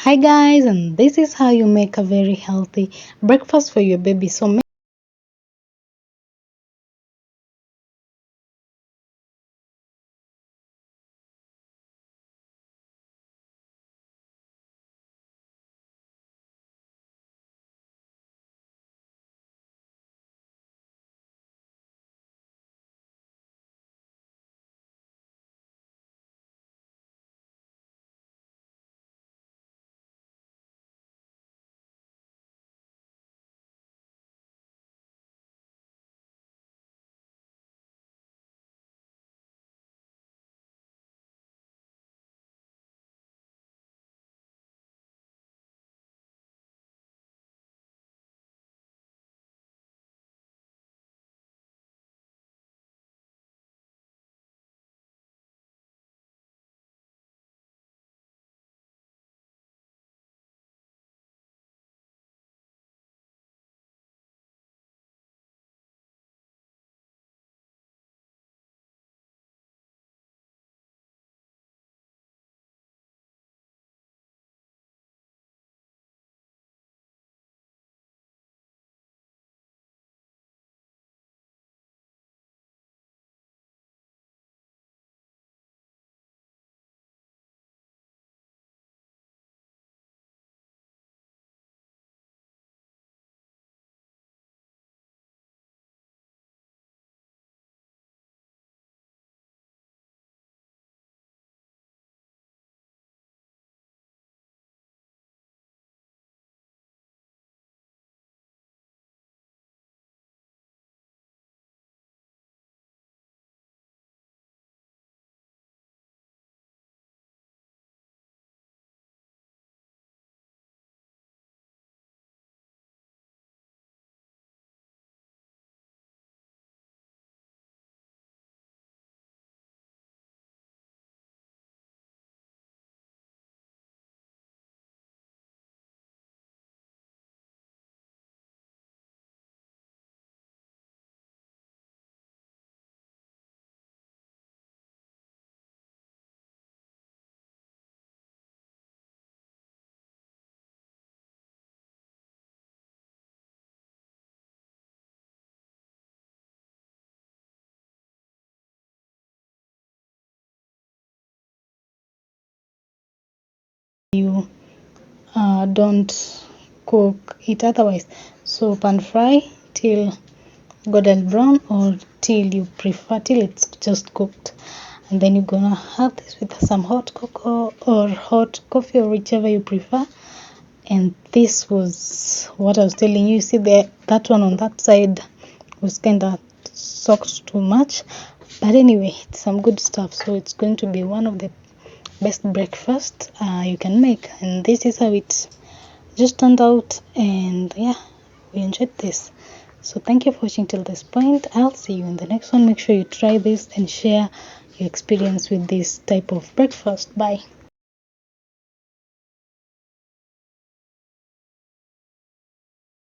Hi guys, and this is how you make a very healthy breakfast for your baby. So you don't cook it otherwise. So pan fry till golden brown or till you prefer till it's just cooked, and then you're gonna have this with some hot cocoa or hot coffee or whichever you prefer. And this was what I was telling you. See there, that one on that side was kind of soaked too much, but anyway, it's some good stuff. So it's going to be one of the best breakfast you can make, and this is how it just turned out. And yeah, we enjoyed this. So thank you for watching till this point. I'll see you in the next one. Make sure you try this and share your experience with this type of breakfast. Bye.